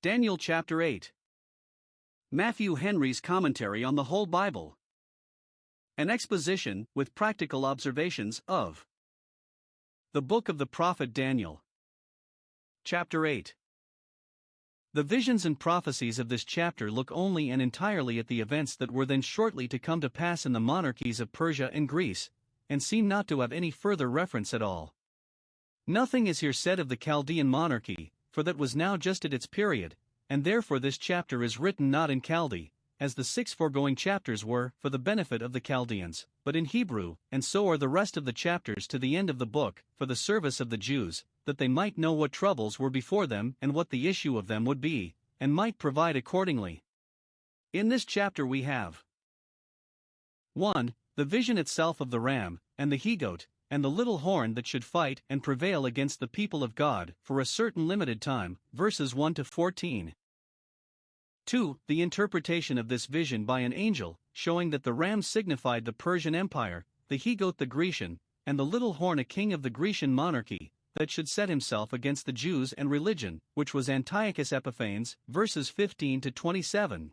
Daniel chapter 8. Matthew Henry's commentary on the whole Bible. An exposition, with practical observations, of the book of the prophet Daniel. Chapter 8. The visions and prophecies of this chapter look only and entirely at the events that were then shortly to come to pass in the monarchies of Persia and Greece, and seem not to have any further reference at all. Nothing is here said of the Chaldean monarchy, for that was now just at its period, and therefore this chapter is written not in Chaldee, as the 6 foregoing chapters were, for the benefit of the Chaldeans, but in Hebrew, and so are the rest of the chapters to the end of the book, for the service of the Jews, that they might know what troubles were before them and what the issue of them would be, and might provide accordingly. In this chapter we have 1. The vision itself of the ram, and the he-goat, and the little horn that should fight and prevail against the people of God for a certain limited time, verses 1 to 14. 2. The interpretation of this vision by an angel, showing that the ram signified the Persian Empire, the he-goat the Grecian, and the little horn a king of the Grecian monarchy, that should set himself against the Jews and religion, which was Antiochus Epiphanes, verses 15 to 27.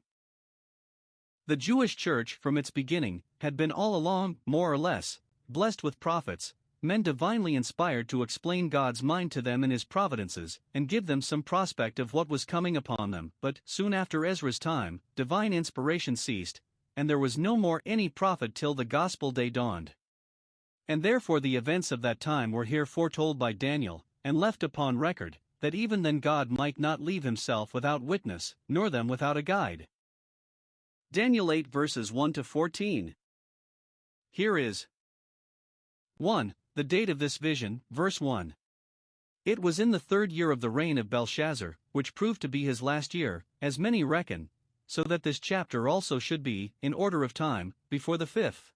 The Jewish church, from its beginning, had been all along, more or less, blessed with prophets, men divinely inspired to explain God's mind to them in His providences, and give them some prospect of what was coming upon them. But, soon after Ezra's time, divine inspiration ceased, and there was no more any prophet till the gospel day dawned. And therefore the events of that time were here foretold by Daniel, and left upon record, that even then God might not leave Himself without witness, nor them without a guide. Daniel 8 verses 1 to 14. Here is 1. The date of this vision, verse 1. It was in the 3rd year of the reign of Belshazzar, which proved to be his last year, as many reckon, so that this chapter also should be, in order of time, before the 5th.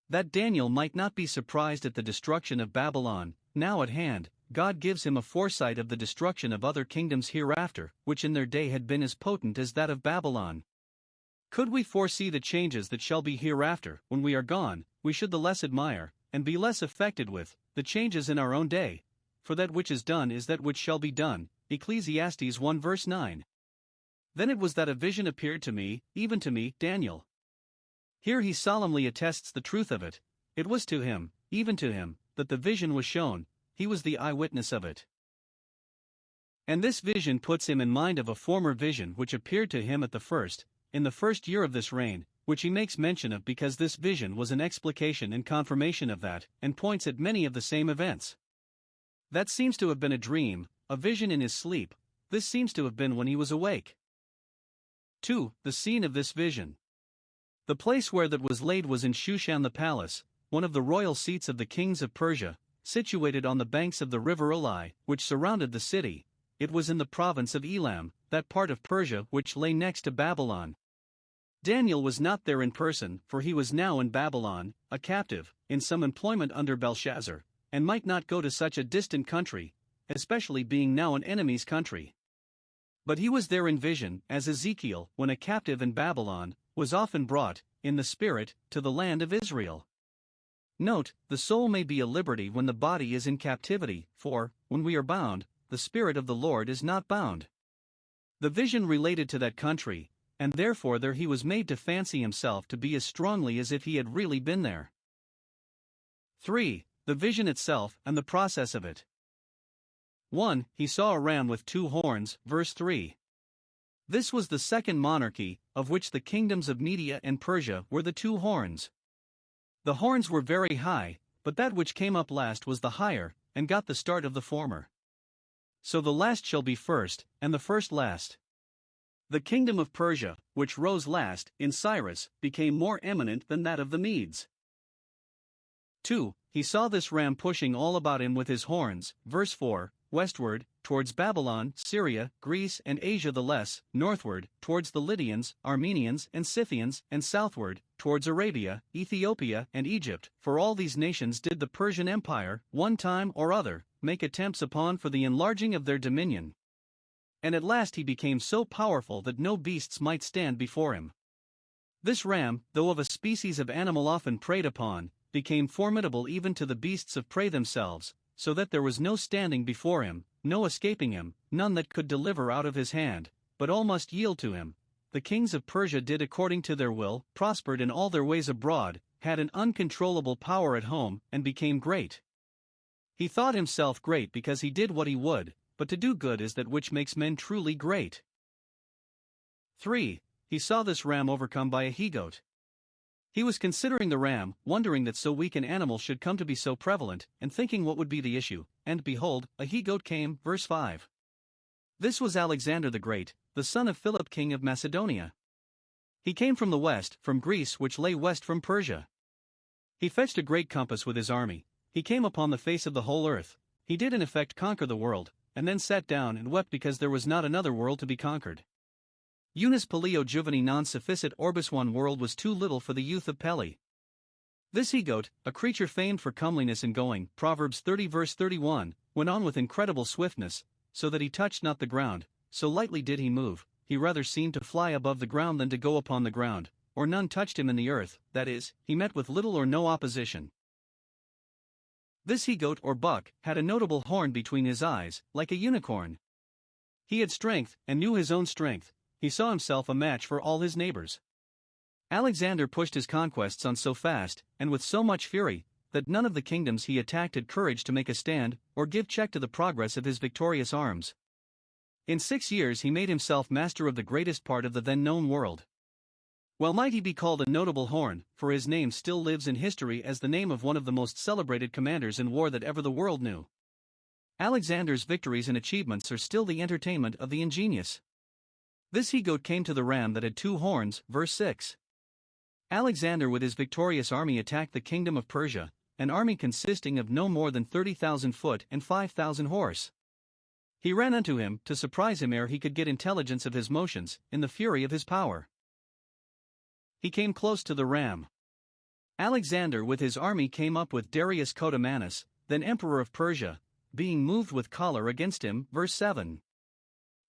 That Daniel might not be surprised at the destruction of Babylon, now at hand, God gives him a foresight of the destruction of other kingdoms hereafter, which in their day had been as potent as that of Babylon. Could we foresee the changes that shall be hereafter, when we are gone, we should the less admire, and be less affected with, the changes in our own day, for that which is done is that which shall be done, Ecclesiastes 1 verse 9. Then it was that a vision appeared to me, even to me, Daniel. Here he solemnly attests the truth of it. It was to him, even to him, that the vision was shown, he was the eyewitness of it. And this vision puts him in mind of a former vision which appeared to him at the first, in the 1st year of this reign, which he makes mention of because this vision was an explication and confirmation of that, and points at many of the same events. That seems to have been a dream, a vision in his sleep. This seems to have been when he was awake. 2. The scene of this vision. The place where that was laid was in Shushan the palace, one of the royal seats of the kings of Persia, situated on the banks of the river Ulai, which surrounded the city. It was in the province of Elam, that part of Persia which lay next to Babylon. Daniel was not there in person, for he was now in Babylon, a captive, in some employment under Belshazzar, and might not go to such a distant country, especially being now an enemy's country. But he was there in vision, as Ezekiel, when a captive in Babylon, was often brought, in the spirit, to the land of Israel. Note, the soul may be a liberty when the body is in captivity, for, when we are bound, the Spirit of the Lord is not bound. The vision related to that country, and therefore there he was made to fancy himself to be as strongly as if he had really been there. 3. The vision itself and the process of it. 1. He saw a ram with 2 horns, verse 3. This was the second monarchy, of which the kingdoms of Media and Persia were the 2 horns. The horns were very high, but that which came up last was the higher, and got the start of the former. So the last shall be first, and the first last. The kingdom of Persia, which rose last, in Cyrus, became more eminent than that of the Medes. 2. He saw this ram pushing all about him with his horns, verse 4, westward, towards Babylon, Syria, Greece and Asia the less, northward, towards the Lydians, Armenians and Scythians, and southward, towards Arabia, Ethiopia and Egypt, for all these nations did the Persian Empire, one time or other, make attempts upon for the enlarging of their dominion. And at last he became so powerful that no beasts might stand before him. This ram, though of a species of animal often preyed upon, became formidable even to the beasts of prey themselves, so that there was no standing before him, no escaping him, none that could deliver out of his hand, but all must yield to him. The kings of Persia did according to their will, prospered in all their ways abroad, had an uncontrollable power at home, and became great. He thought himself great because he did what he would, but to do good is that which makes men truly great. 3. He saw this ram overcome by a he-goat. He was considering the ram, wondering that so weak an animal should come to be so prevalent, and thinking what would be the issue, and behold, a he-goat came, verse 5. This was Alexander the Great, the son of Philip king of Macedonia. He came from the west, from Greece which lay west from Persia. He fetched a great compass with his army, he came upon the face of the whole earth, he did in effect conquer the world, and then sat down and wept because there was not another world to be conquered. Unus Peleo juveni non sufficit orbis, one world was too little for the youth of Pele. This he-goat, a creature famed for comeliness in going, Proverbs 30 verse 31, went on with incredible swiftness, so that he touched not the ground, so lightly did he move, he rather seemed to fly above the ground than to go upon the ground, or none touched him in the earth, that is, he met with little or no opposition. This he-goat or buck had a notable horn between his eyes, like a unicorn. He had strength, and knew his own strength, he saw himself a match for all his neighbors. Alexander pushed his conquests on so fast, and with so much fury, that none of the kingdoms he attacked had courage to make a stand, or give check to the progress of his victorious arms. In 6 years he made himself master of the greatest part of the then known world. Well might he be called a notable horn, for his name still lives in history as the name of one of the most celebrated commanders in war that ever the world knew. Alexander's victories and achievements are still the entertainment of the ingenious. This he-goat came to the ram that had 2 horns, verse 6. Alexander with his victorious army attacked the kingdom of Persia, an army consisting of no more than 30,000 foot and 5,000 horse. He ran unto him, to surprise him ere he could get intelligence of his motions, in the fury of his power. He came close to the ram. Alexander with his army came up with Darius Codomanus, then emperor of Persia, being moved with choler against him, verse 7.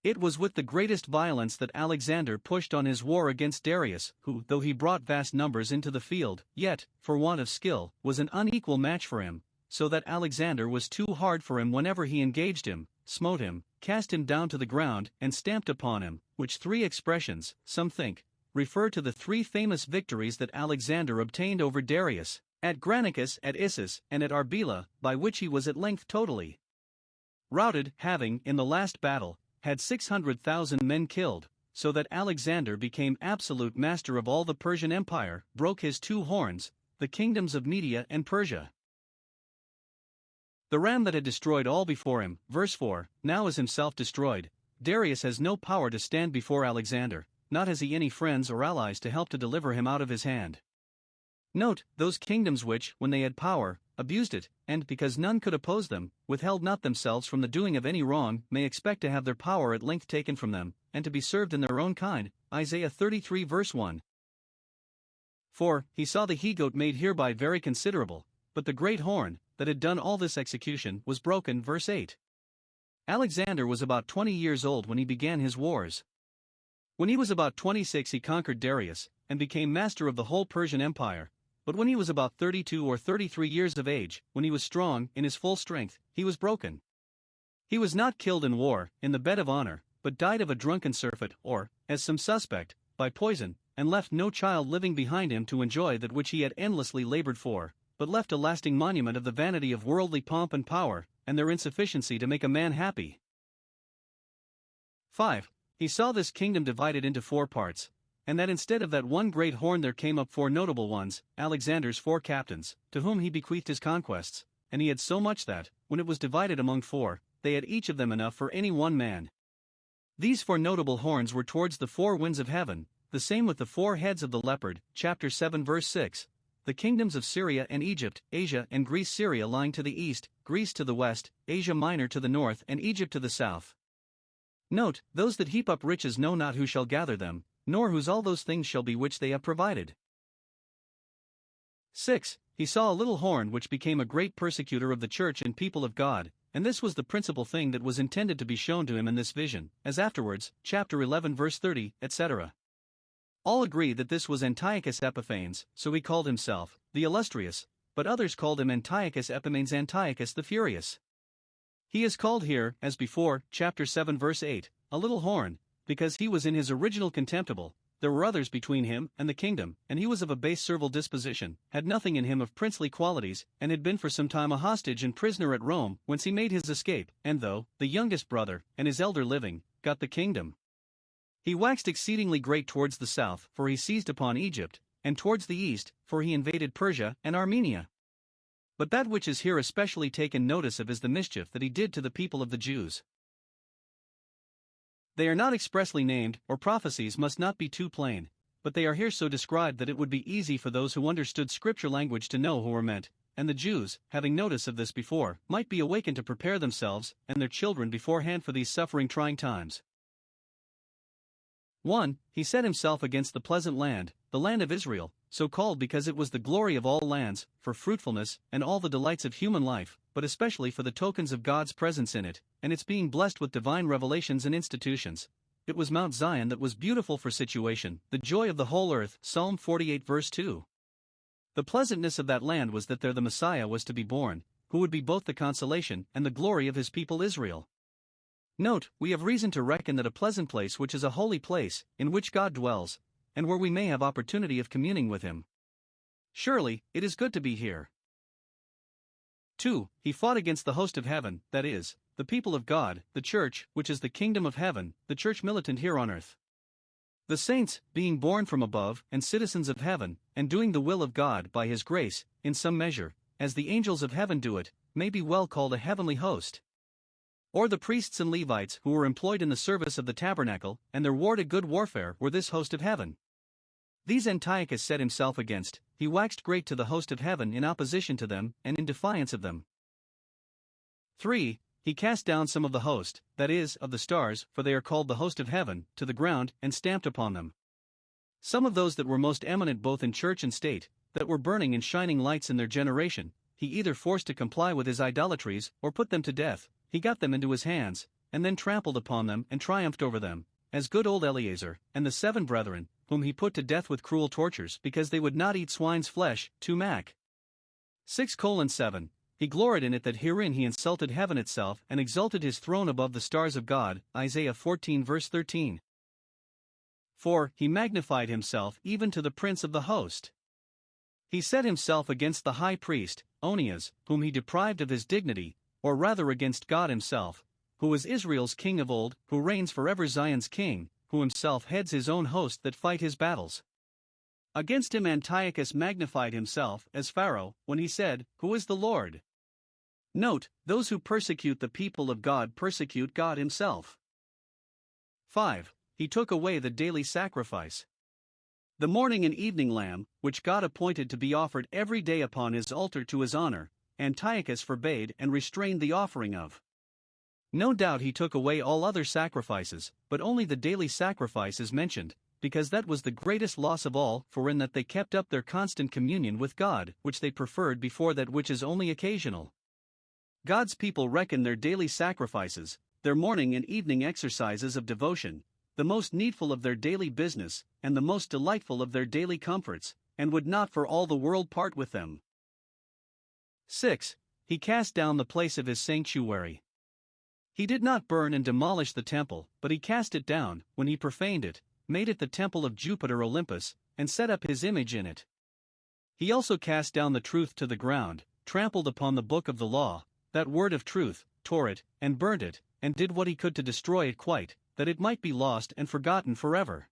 It was with the greatest violence that Alexander pushed on his war against Darius, who, though he brought vast numbers into the field, yet, for want of skill, was an unequal match for him, so that Alexander was too hard for him whenever he engaged him, smote him, cast him down to the ground, and stamped upon him, which 3 expressions, some think, refer to the 3 famous victories that Alexander obtained over Darius, at Granicus, at Issus, and at Arbela, by which he was at length totally routed, having, in the last battle, had 600,000 men killed, so that Alexander became absolute master of all the Persian Empire, broke his 2 horns, the kingdoms of Media and Persia. The ram that had destroyed all before him, verse 4, now is himself destroyed. Darius has no power to stand before Alexander, not has he any friends or allies to help to deliver him out of his hand. Note, those kingdoms which, when they had power, abused it, and, because none could oppose them, withheld not themselves from the doing of any wrong, may expect to have their power at length taken from them, and to be served in their own kind. Isaiah 33 verse 1. 4. He saw the he-goat made hereby very considerable, but the great horn, that had done all this execution, was broken, verse 8. Alexander was about 20 years old when he began his wars. When he was about 26 he conquered Darius, and became master of the whole Persian Empire. But when he was about 32 or 33 years of age, when he was strong, in his full strength, he was broken. He was not killed in war, in the bed of honor, but died of a drunken surfeit, or, as some suspect, by poison, and left no child living behind him to enjoy that which he had endlessly labored for, but left a lasting monument of the vanity of worldly pomp and power, and their insufficiency to make a man happy. 5. He saw this kingdom divided into 4 parts, and that instead of that one great horn there came up 4 notable ones, Alexander's 4 captains, to whom he bequeathed his conquests, and he had so much that, when it was divided among 4, they had each of them enough for any one man. These 4 notable horns were towards the 4 winds of heaven, the same with the 4 heads of the leopard, chapter 7 verse 6, the kingdoms of Syria and Egypt, Asia and Greece, Syria lying to the east, Greece to the west, Asia Minor to the north and Egypt to the south. Note, those that heap up riches know not who shall gather them, nor whose all those things shall be which they have provided. 6. He saw a little horn which became a great persecutor of the church and people of God, and this was the principal thing that was intended to be shown to him in this vision, as afterwards, chapter 11 verse 30, etc. All agree that this was Antiochus Epiphanes, so he called himself, the Illustrious, but others called him Antiochus Epimanes, Antiochus the Furious. He is called here, as before, chapter 7 verse 8, a little horn, because he was in his original contemptible. There were others between him and the kingdom, and he was of a base servile disposition, had nothing in him of princely qualities, and had been for some time a hostage and prisoner at Rome, whence he made his escape, and though the youngest brother, and his elder living, got the kingdom, he waxed exceedingly great towards the south, for he seized upon Egypt, and towards the east, for he invaded Persia and Armenia. But that which is here especially taken notice of is the mischief that he did to the people of the Jews. They are not expressly named, or prophecies must not be too plain, but they are here so described that it would be easy for those who understood scripture language to know who were meant, and the Jews, having notice of this before, might be awakened to prepare themselves and their children beforehand for these suffering trying times. 1. He set himself against the pleasant land, the land of Israel, so called because it was the glory of all lands, for fruitfulness and all the delights of human life, but especially for the tokens of God's presence in it, and its being blessed with divine revelations and institutions. It was Mount Zion that was beautiful for situation, the joy of the whole earth. Psalm 48 verse 2. The pleasantness of that land was that there the Messiah was to be born, who would be both the consolation and the glory of his people Israel. Note, we have reason to reckon that a pleasant place which is a holy place, in which God dwells, and where we may have opportunity of communing with him. Surely, it is good to be here. 2. He fought against the host of heaven, that is, the people of God, the church, which is the kingdom of heaven, the church militant here on earth. The saints, being born from above, and citizens of heaven, and doing the will of God by his grace, in some measure, as the angels of heaven do it, may be well called a heavenly host. Or the priests and Levites who were employed in the service of the tabernacle, and their warred a good warfare, were this host of heaven. These Antiochus set himself against, he waxed great to the host of heaven in opposition to them, and in defiance of them. 3. He cast down some of the host, that is, of the stars, for they are called the host of heaven, to the ground, and stamped upon them. Some of those that were most eminent both in church and state, that were burning and shining lights in their generation, he either forced to comply with his idolatries, or put them to death. He got them into his hands, and then trampled upon them and triumphed over them, as good old Eleazar, and the 7 brethren, whom he put to death with cruel tortures because they would not eat swine's flesh. 2 Mac. 6:7. He gloried in it that herein he insulted heaven itself and exalted his throne above the stars of God. Isaiah 14 verse 13. 4. He magnified himself even to the prince of the host. He set himself against the high priest, Onias, whom he deprived of his dignity, or rather against God himself, who is Israel's king of old, who reigns forever, Zion's king, who himself heads his own host that fight his battles. Against him Antiochus magnified himself as Pharaoh, when he said, "Who is the Lord?" Note, those who persecute the people of God persecute God himself. 5. He took away the daily sacrifice. The morning and evening lamb, which God appointed to be offered every day upon his altar to his honor, Antiochus forbade and restrained the offering of. No doubt he took away all other sacrifices, but only the daily sacrifice is mentioned, because that was the greatest loss of all, for in that they kept up their constant communion with God, which they preferred before that which is only occasional. God's people reckon their daily sacrifices, their morning and evening exercises of devotion, the most needful of their daily business, and the most delightful of their daily comforts, and would not for all the world part with them. 6. He cast down the place of his sanctuary. He did not burn and demolish the temple, but he cast it down, when he profaned it, made it the temple of Jupiter Olympus, and set up his image in it. He also cast down the truth to the ground, trampled upon the book of the law, that word of truth, tore it, and burnt it, and did what he could to destroy it quite, that it might be lost and forgotten forever.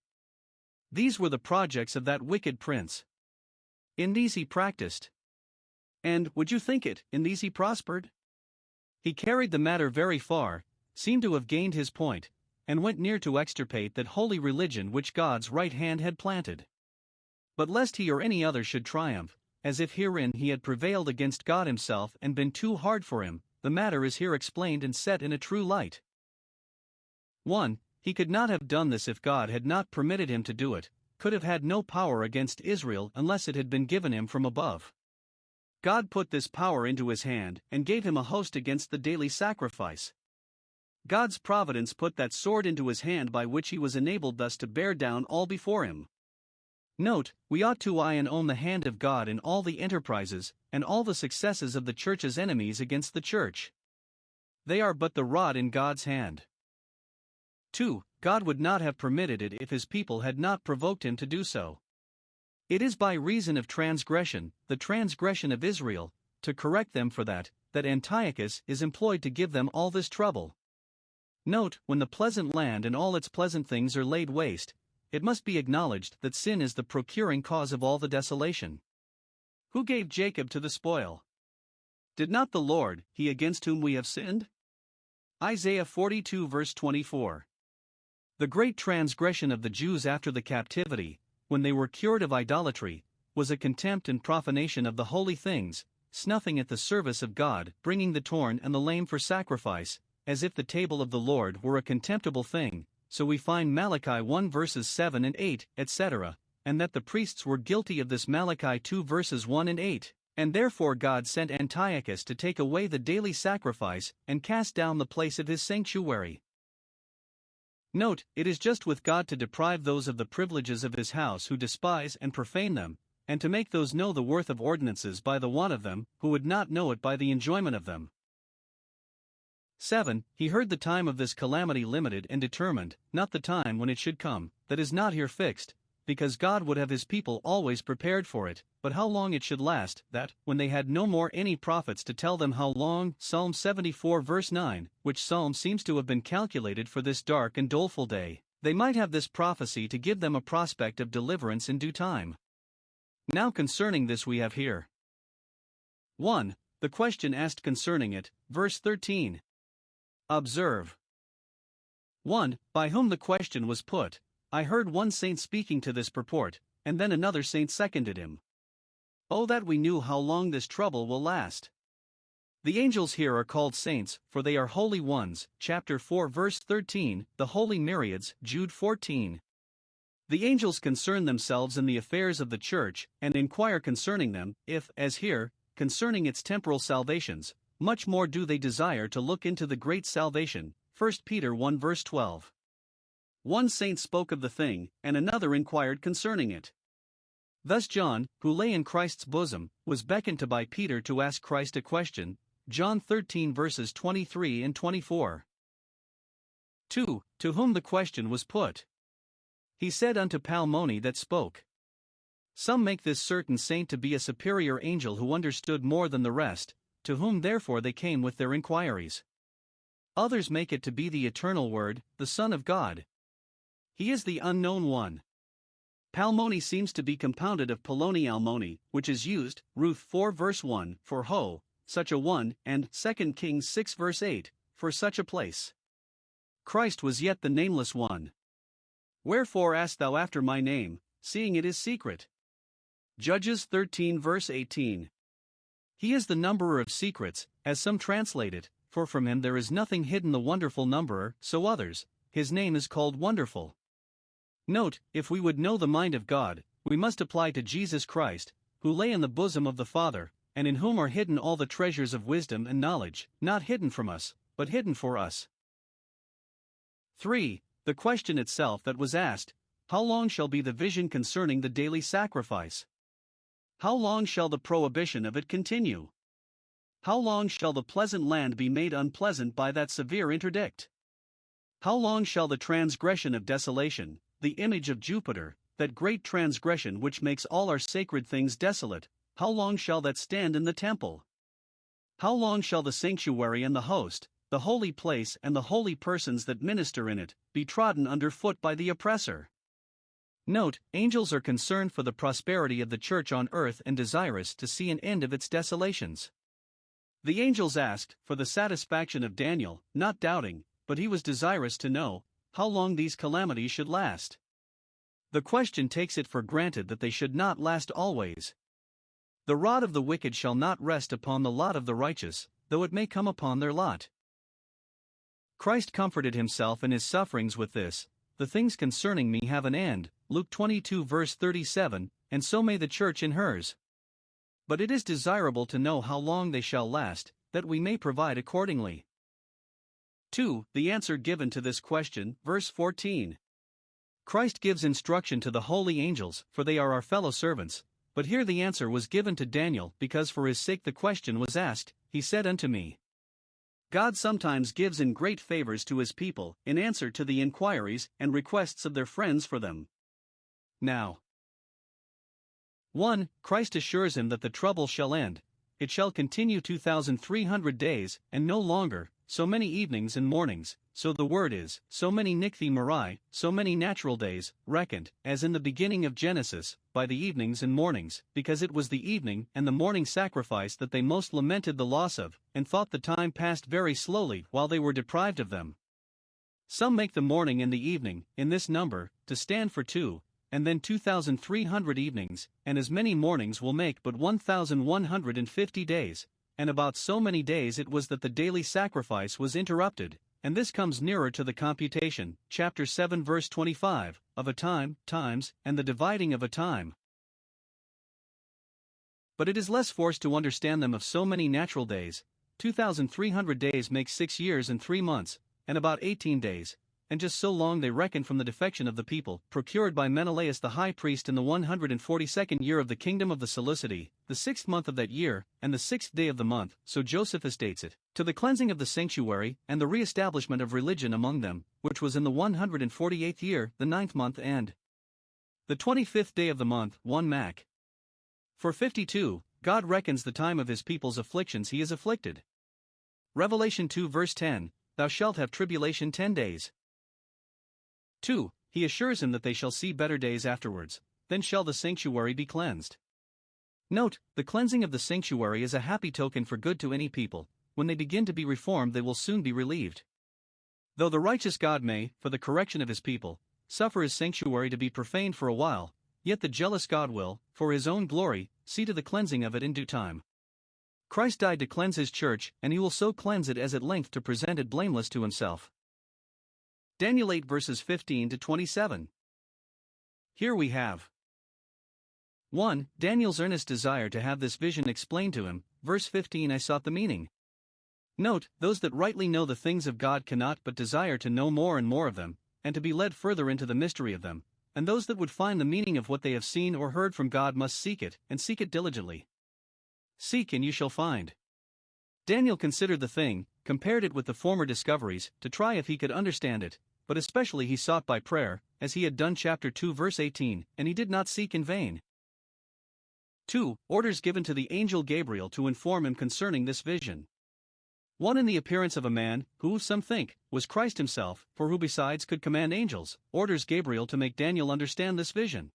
These were the projects of that wicked prince. In these he practiced. And, would you think it, in these he prospered? He carried the matter very far, seemed to have gained his point, and went near to extirpate that holy religion which God's right hand had planted. But lest he or any other should triumph, as if herein he had prevailed against God himself and been too hard for him, the matter is here explained and set in a true light. 1. He could not have done this if God had not permitted him to do it, could have had no power against Israel unless it had been given him from above. God put this power into his hand and gave him a host against the daily sacrifice. God's providence put that sword into his hand by which he was enabled thus to bear down all before him. Note, we ought to eye and own the hand of God in all the enterprises and all the successes of the church's enemies against the church. They are but the rod in God's hand. 2. God would not have permitted it if his people had not provoked him to do so. It is by reason of transgression, the transgression of Israel, to correct them for that Antiochus is employed to give them all this trouble. Note, when the pleasant land and all its pleasant things are laid waste, it must be acknowledged that sin is the procuring cause of all the desolation. Who gave Jacob to the spoil? Did not the Lord, he against whom we have sinned? Isaiah 42 verse 24. The great transgression of the Jews after the captivity, when they were cured of idolatry, was a contempt and profanation of the holy things, snuffing at the service of God, bringing the torn and the lame for sacrifice, as if the table of the Lord were a contemptible thing. So we find Malachi 1 verses 7 and 8, etc., and that the priests were guilty of this. Malachi 2 verses 1 and 8, and therefore God sent Antiochus to take away the daily sacrifice and cast down the place of his sanctuary. Note, it is just with God to deprive those of the privileges of his house who despise and profane them, and to make those know the worth of ordinances by the want of them, who would not know it by the enjoyment of them. 7. He heard the time of this calamity limited and determined, not the time when it should come, that is not here fixed, because God would have his people always prepared for it, but how long it should last, that, when they had no more any prophets to tell them how long. Psalm 74 verse 9, which psalm seems to have been calculated for this dark and doleful day, they might have this prophecy to give them a prospect of deliverance in due time. Now concerning this we have here 1. The question asked concerning it, verse 13. Observe. 1. By whom the question was put. I heard one saint speaking to this purport, and then another saint seconded him. Oh, that we knew how long this trouble will last! The angels here are called saints, for they are holy ones, chapter 4 verse 13, the holy myriads, Jude 14. The angels concern themselves in the affairs of the church, and inquire concerning them, if, as here, concerning its temporal salvations, much more do they desire to look into the great salvation, 1 Peter 1 verse 12. One saint spoke of the thing, and another inquired concerning it. Thus John, who lay in Christ's bosom, was beckoned to by Peter to ask Christ a question, John 13 verses 23 and 24. 2. To whom the question was put. He said unto Palmoni that spoke. Some make this certain saint to be a superior angel who understood more than the rest, to whom therefore they came with their inquiries. Others make it to be the eternal Word, the Son of God. He is the unknown one. Palmoni seems to be compounded of Poloni Almoni, which is used, Ruth 4 verse 1, for ho, such a one, and 2 Kings 6 verse 8, for such a place. Christ was yet the nameless one. Wherefore ask thou after my name, seeing it is secret? Judges 13 verse 18. He is the numberer of secrets, as some translate it, for from him there is nothing hidden. The wonderful numberer, so others, his name is called Wonderful. Note, if we would know the mind of God, we must apply to Jesus Christ, who lay in the bosom of the Father, and in whom are hidden all the treasures of wisdom and knowledge, not hidden from us, but hidden for us. 3. The question itself that was asked, how long shall be the vision concerning the daily sacrifice? How long shall the prohibition of it continue? How long shall the pleasant land be made unpleasant by that severe interdict? How long shall the transgression of desolation, the image of Jupiter, that great transgression which makes all our sacred things desolate, how long shall that stand in the temple? How long shall the sanctuary and the host, the holy place and the holy persons that minister in it, be trodden under foot by the oppressor? Note, angels are concerned for the prosperity of the church on earth and desirous to see an end of its desolations. The angels asked for the satisfaction of Daniel, not doubting, but he was desirous to know how long these calamities should last. The question takes it for granted that they should not last always. The rod of the wicked shall not rest upon the lot of the righteous, though it may come upon their lot. Christ comforted himself in his sufferings with this, the things concerning me have an end, Luke 22 verse 37, and so may the church in hers. But it is desirable to know how long they shall last, that we may provide accordingly. 2. The answer given to this question, verse 14. Christ gives instruction to the holy angels, for they are our fellow servants. But here the answer was given to Daniel, because for his sake the question was asked. He said unto me, God sometimes gives in great favors to his people, in answer to the inquiries and requests of their friends for them. Now, 1. Christ assures him that the trouble shall end. It shall continue 2,300 days, and no longer, so many evenings and mornings, so the word is, so many nichthi marai, so many natural days, reckoned, as in the beginning of Genesis, by the evenings and mornings, because it was the evening and the morning sacrifice that they most lamented the loss of, and thought the time passed very slowly while they were deprived of them. Some make the morning and the evening, in this number, to stand for 2, and then 2,300 evenings, and as many mornings will make but 1,150 days, and about so many days it was that the daily sacrifice was interrupted, and this comes nearer to the computation, chapter 7 verse 25, of a time, times, and the dividing of a time. But it is less forced to understand them of so many natural days. 2,300 days makes 6 years and 3 months, and about 18 days, and just so long they reckon from the defection of the people, procured by Menelaus the high priest in the 142nd year of the kingdom of the Seleucidae, the 6th month of that year, and the 6th day of the month, so Josephus dates it, to the cleansing of the sanctuary, and the re-establishment of religion among them, which was in the 148th year, the 9th month and the 25th day of the month, 1 Mac. For 52, God reckons the time of his people's afflictions he is afflicted. Revelation 2 verse 10, Thou shalt have tribulation 10 days. 2. He assures him that they shall see better days afterwards, then shall the sanctuary be cleansed. Note, the cleansing of the sanctuary is a happy token for good to any people. When they begin to be reformed they will soon be relieved. Though the righteous God may, for the correction of his people, suffer his sanctuary to be profaned for a while, yet the jealous God will, for his own glory, see to the cleansing of it in due time. Christ died to cleanse his church, and he will so cleanse it as at length to present it blameless to himself. Daniel 8 verses 15 to 27. Here we have 1. Daniel's earnest desire to have this vision explained to him. Verse 15 I sought the meaning. Note, those that rightly know the things of God cannot but desire to know more and more of them, and to be led further into the mystery of them, and those that would find the meaning of what they have seen or heard from God must seek it, and seek it diligently. Seek and you shall find. Daniel considered the thing, compared it with the former discoveries, to try if he could understand it, but especially he sought by prayer, as he had done chapter 2 verse 18, and he did not seek in vain. 2. Orders given to the angel Gabriel to inform him concerning this vision. 1. In the appearance of a man, who, some think, was Christ himself, for who besides could command angels, orders Gabriel to make Daniel understand this vision.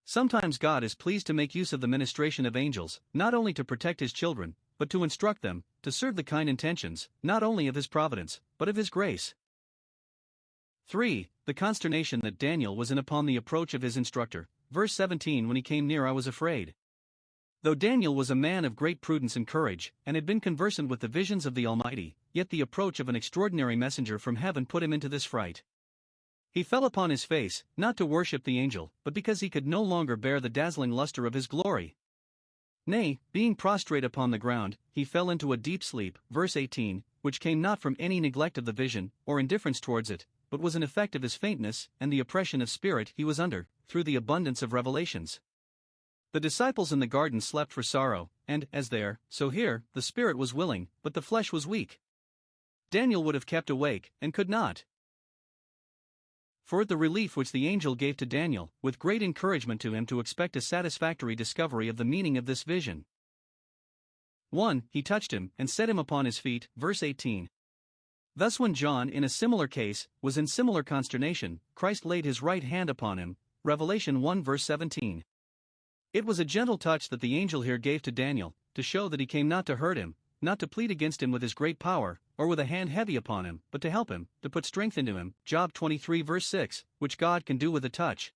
Sometimes God is pleased to make use of the ministration of angels, not only to protect his children, but to instruct them, to serve the kind intentions, not only of his providence, but of his grace. 3. The consternation that Daniel was in upon the approach of his instructor. Verse 17 When he came near I was afraid. Though Daniel was a man of great prudence and courage, and had been conversant with the visions of the Almighty, yet the approach of an extraordinary messenger from heaven put him into this fright. He fell upon his face, not to worship the angel, but because he could no longer bear the dazzling luster of his glory. Nay, being prostrate upon the ground, he fell into a deep sleep, verse 18, which came not from any neglect of the vision, or indifference towards it, but was an effect of his faintness, and the oppression of spirit he was under, through the abundance of revelations. The disciples in the garden slept for sorrow, and, as there, so here, the spirit was willing, but the flesh was weak. Daniel would have kept awake, and could not. For the relief which the angel gave to Daniel, with great encouragement to him to expect a satisfactory discovery of the meaning of this vision. 1. He touched him, and set him upon his feet, verse 18. Thus when John, in a similar case, was in similar consternation, Christ laid his right hand upon him, Revelation 1 verse 17. It was a gentle touch that the angel here gave to Daniel, to show that he came not to hurt him, not to plead against him with his great power, or with a hand heavy upon him, but to help him, to put strength into him, Job 23 verse 6, which God can do with a touch.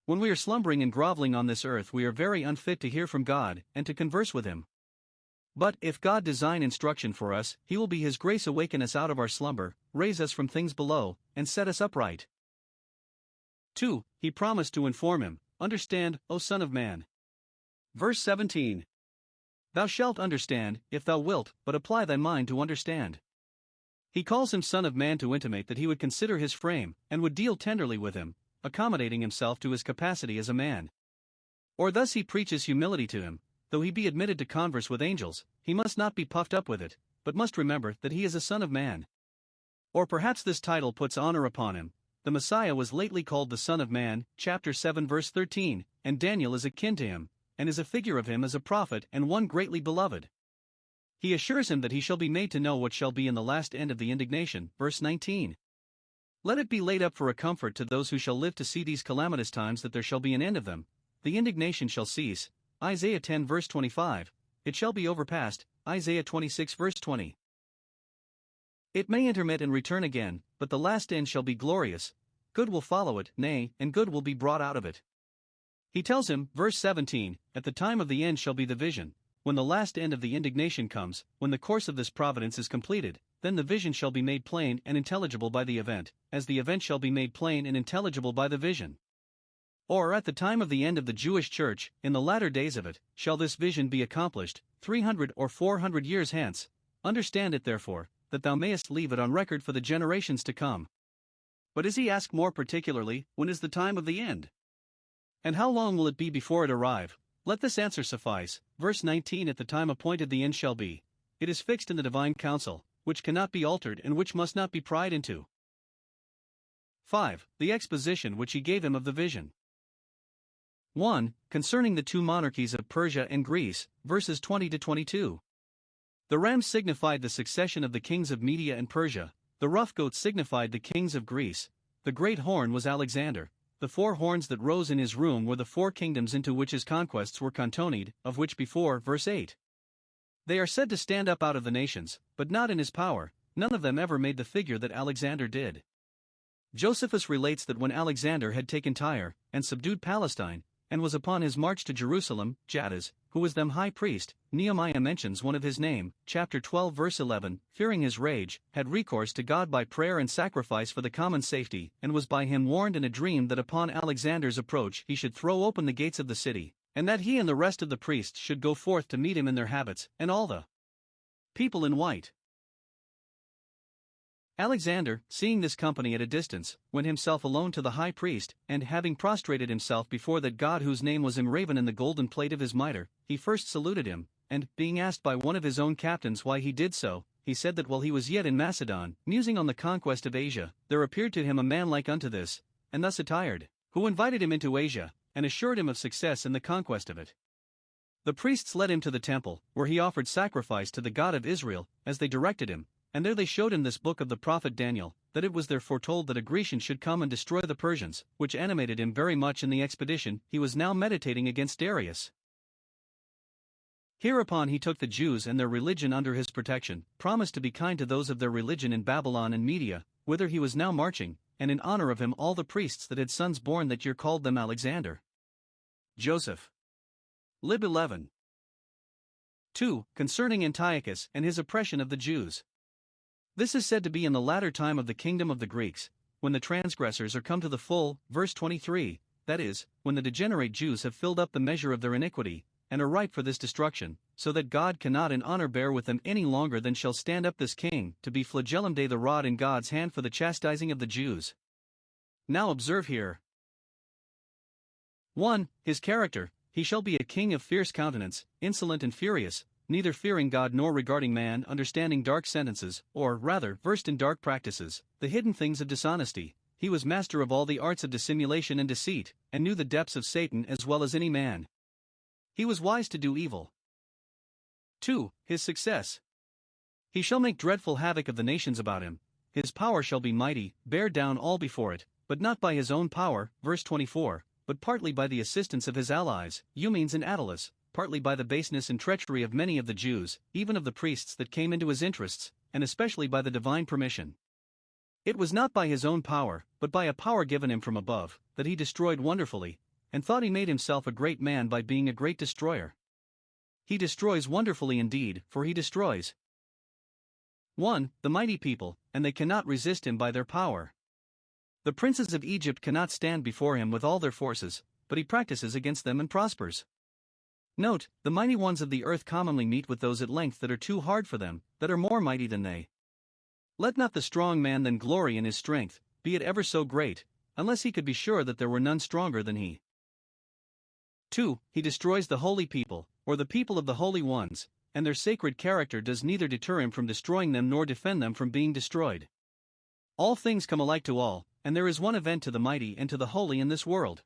When we are slumbering and groveling on this earth we are very unfit to hear from God, and to converse with him. But, if God design instruction for us, he will be his grace awaken us out of our slumber, raise us from things below, and set us upright. 2. He promised to inform him, Understand, O Son of Man. Verse 17. Thou shalt understand, if thou wilt, but apply thy mind to understand. He calls him Son of Man to intimate that he would consider his frame, and would deal tenderly with him, accommodating himself to his capacity as a man. Or thus he preaches humility to him, though he be admitted to converse with angels, he must not be puffed up with it, but must remember that he is a son of man. Or perhaps this title puts honor upon him. The Messiah was lately called the Son of Man, chapter 7 verse 13, and Daniel is akin to him, and is a figure of him as a prophet and one greatly beloved. He assures him that he shall be made to know what shall be in the last end of the indignation, verse 19. Let it be laid up for a comfort to those who shall live to see these calamitous times that there shall be an end of them, the indignation shall cease, Isaiah 10 verse 25, it shall be overpast, Isaiah 26 verse 20. It may intermit and return again, but the last end shall be glorious, good will follow it, nay, and good will be brought out of it. He tells him, verse 17, at the time of the end shall be the vision, when the last end of the indignation comes, when the course of this providence is completed, then the vision shall be made plain and intelligible by the event, as the event shall be made plain and intelligible by the vision. Or at the time of the end of the Jewish church, in the latter days of it, shall this vision be accomplished, 300 or 400 years hence. Understand it therefore, that thou mayest leave it on record for the generations to come. But is he asked more particularly, when is the time of the end? And how long will it be before it arrive? Let this answer suffice, verse 19 at the time appointed the end shall be. It is fixed in the divine counsel, which cannot be altered and which must not be pried into. 5. The exposition which he gave him of the vision. 1. Concerning the two monarchies of Persia and Greece, verses 20 to 22. The ram signified the succession of the kings of Media and Persia, the rough goat signified the kings of Greece, the great horn was Alexander, the four horns that rose in his room were the four kingdoms into which his conquests were cantoned, of which before, verse 8. They are said to stand up out of the nations, but not in his power, none of them ever made the figure that Alexander did. Josephus relates that when Alexander had taken Tyre, and subdued Palestine, and was upon his march to Jerusalem, Jaddas, who was them high priest, Nehemiah mentions one of his name, chapter 12 verse 11, fearing his rage, had recourse to God by prayer and sacrifice for the common safety, and was by him warned in a dream that upon Alexander's approach he should throw open the gates of the city, and that he and the rest of the priests should go forth to meet him in their habits, and all the people in white. Alexander, seeing this company at a distance, went himself alone to the high priest, and having prostrated himself before that God whose name was engraven in the golden plate of his mitre, he first saluted him, and, being asked by one of his own captains why he did so, he said that while he was yet in Macedon, musing on the conquest of Asia, there appeared to him a man like unto this, and thus attired, who invited him into Asia, and assured him of success in the conquest of it. The priests led him to the temple, where he offered sacrifice to the God of Israel, as they directed him, and there they showed him this book of the prophet Daniel, that it was there foretold that a Grecian should come and destroy the Persians, which animated him very much in the expedition he was now meditating against Darius. Hereupon he took the Jews and their religion under his protection, promised to be kind to those of their religion in Babylon and Media, whither he was now marching, and in honor of him all the priests that had sons born that year called them Alexander. Joseph. Lib 11. 2. Concerning Antiochus and his oppression of the Jews. This is said to be in the latter time of the kingdom of the Greeks, when the transgressors are come to the full, verse 23, that is, when the degenerate Jews have filled up the measure of their iniquity, and are ripe for this destruction, so that God cannot in honor bear with them any longer than shall stand up this king, to be flagellum Dei the rod in God's hand for the chastising of the Jews. Now observe here. 1. His character, he shall be a king of fierce countenance, insolent and furious, neither fearing God nor regarding man, understanding dark sentences, or, rather, versed in dark practices, the hidden things of dishonesty. He was master of all the arts of dissimulation and deceit, and knew the depths of Satan as well as any man. He was wise to do evil. 2. His success. He shall make dreadful havoc of the nations about him. His power shall be mighty, bear down all before it, but not by his own power, verse 24, but partly by the assistance of his allies, Eumenes and Attalus, partly by the baseness and treachery of many of the Jews, even of the priests that came into his interests, and especially by the divine permission. It was not by his own power, but by a power given him from above, that he destroyed wonderfully, and thought he made himself a great man by being a great destroyer. He destroys wonderfully indeed, for he destroys 1. The mighty people, and they cannot resist him by their power. The princes of Egypt cannot stand before him with all their forces, but he practices against them and prospers. Note, the mighty ones of the earth commonly meet with those at length that are too hard for them, that are more mighty than they. Let not the strong man then glory in his strength, be it ever so great, unless he could be sure that there were none stronger than he. 2. He destroys the holy people, or the people of the holy ones, and their sacred character does neither deter him from destroying them nor defend them from being destroyed. All things come alike to all, and there is one event to the mighty and to the holy in this world.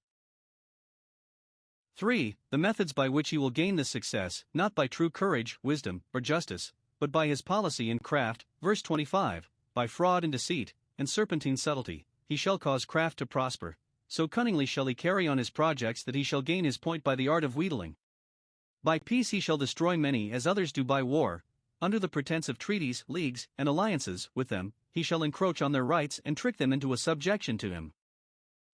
3. The methods by which he will gain this success, not by true courage, wisdom, or justice, but by his policy and craft, verse 25, by fraud and deceit, and serpentine subtlety, he shall cause craft to prosper, so cunningly shall he carry on his projects that he shall gain his point by the art of wheedling. By peace he shall destroy many as others do by war, under the pretense of treaties, leagues, and alliances with them, he shall encroach on their rights and trick them into a subjection to him.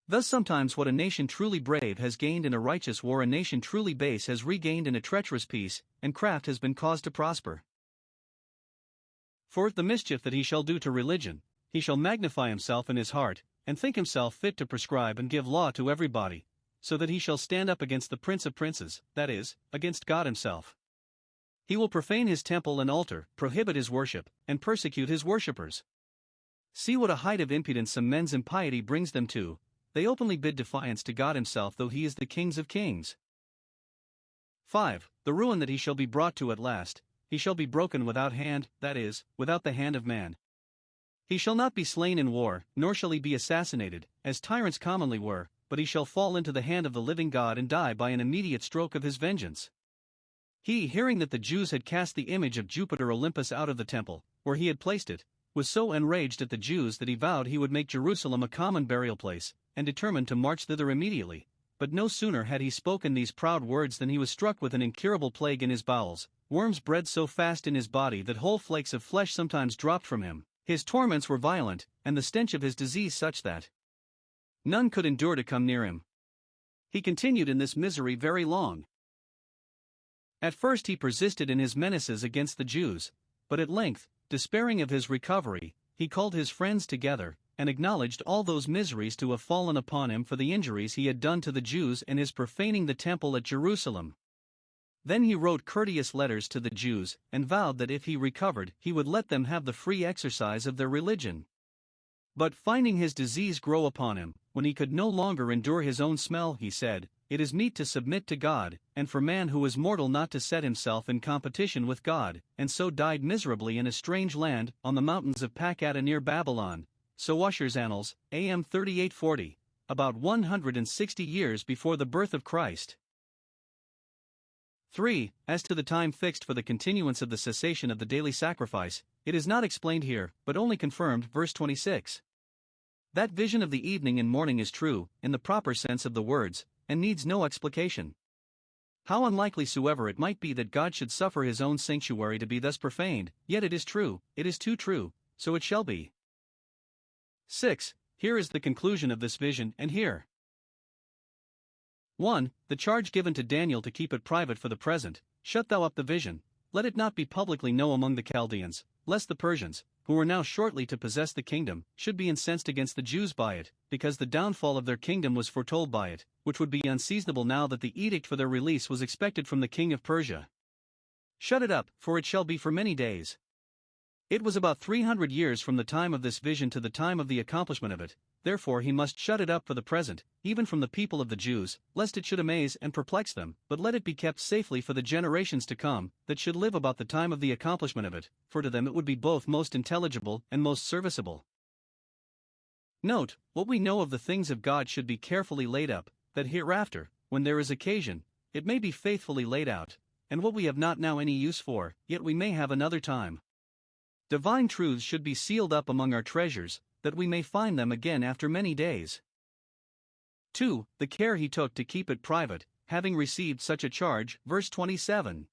Thus sometimes what a nation truly brave has gained in a righteous war a nation truly base has regained in a treacherous peace, and craft has been caused to prosper. 4. The mischief that he shall do to religion, he shall magnify himself in his heart, and think himself fit to prescribe and give law to everybody, so that he shall stand up against the Prince of Princes, that is, against God himself. He will profane his temple and altar, prohibit his worship, and persecute his worshippers. See what a height of impudence some men's impiety brings them to. They openly bid defiance to God himself, though he is the King of kings. 5. The ruin that he shall be brought to at last, he shall be broken without hand, that is, without the hand of man. He shall not be slain in war, nor shall he be assassinated, as tyrants commonly were, but he shall fall into the hand of the living God and die by an immediate stroke of his vengeance. He, hearing that the Jews had cast the image of Jupiter Olympus out of the temple, where he had placed it, was so enraged at the Jews that he vowed he would make Jerusalem a common burial place, and determined to march thither immediately. But no sooner had he spoken these proud words than he was struck with an incurable plague in his bowels. Worms bred so fast in his body that whole flakes of flesh sometimes dropped from him. His torments were violent, and the stench of his disease such that none could endure to come near him. He continued in this misery very long. At first he persisted in his menaces against the Jews, but at length, despairing of his recovery, he called his friends together, and acknowledged all those miseries to have fallen upon him for the injuries he had done to the Jews and his profaning the temple at Jerusalem. Then he wrote courteous letters to the Jews, and vowed that if he recovered he would let them have the free exercise of their religion. But finding his disease grow upon him, when he could no longer endure his own smell, he said, "It is meet to submit to God, and for man who is mortal not to set himself in competition with God," and so died miserably in a strange land, on the mountains of Pakata near Babylon. So Usher's Annals, AM 3840, about 160 years before the birth of Christ. 3. As to the time fixed for the continuance of the cessation of the daily sacrifice, it is not explained here, but only confirmed, verse 26. That vision of the evening and morning is true, in the proper sense of the words, and needs no explication. How unlikely soever it might be that God should suffer his own sanctuary to be thus profaned, yet it is true, it is too true, so it shall be. 6. Here is the conclusion of this vision, and here. 1. The charge given to Daniel to keep it private for the present. Shut thou up the vision, let it not be publicly known among the Chaldeans, lest the Persians, who were now shortly to possess the kingdom, should be incensed against the Jews by it, because the downfall of their kingdom was foretold by it, which would be unseasonable now that the edict for their release was expected from the king of Persia. Shut it up, for it shall be for many days. It was about 300 years from the time of this vision to the time of the accomplishment of it, therefore he must shut it up for the present, even from the people of the Jews, lest it should amaze and perplex them, but let it be kept safely for the generations to come, that should live about the time of the accomplishment of it, for to them it would be both most intelligible and most serviceable. Note, what we know of the things of God should be carefully laid up, that hereafter, when there is occasion, it may be faithfully laid out, and what we have not now any use for, yet we may have another time. Divine truths should be sealed up among our treasures, that we may find them again after many days. 2. The care he took to keep it private, having received such a charge, verse 27.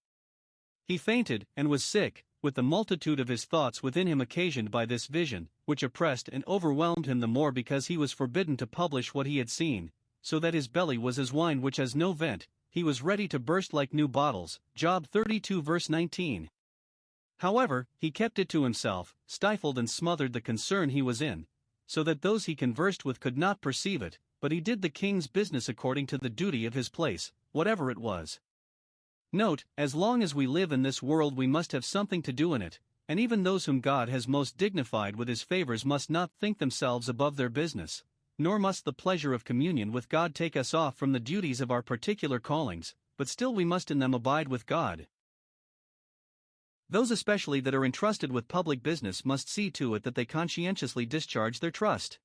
He fainted, and was sick, with the multitude of his thoughts within him occasioned by this vision, which oppressed and overwhelmed him the more because he was forbidden to publish what he had seen, so that his belly was as wine which has no vent, he was ready to burst like new bottles. Job 32 verse 19. However, he kept it to himself, stifled and smothered the concern he was in, so that those he conversed with could not perceive it, but he did the king's business according to the duty of his place, whatever it was. Note, as long as we live in this world we must have something to do in it, and even those whom God has most dignified with his favors must not think themselves above their business, Nor must the pleasure of communion with God take us off from the duties of our particular callings, but still we must in them abide with God. Those especially that are entrusted with public business must see to it that they conscientiously discharge their trust.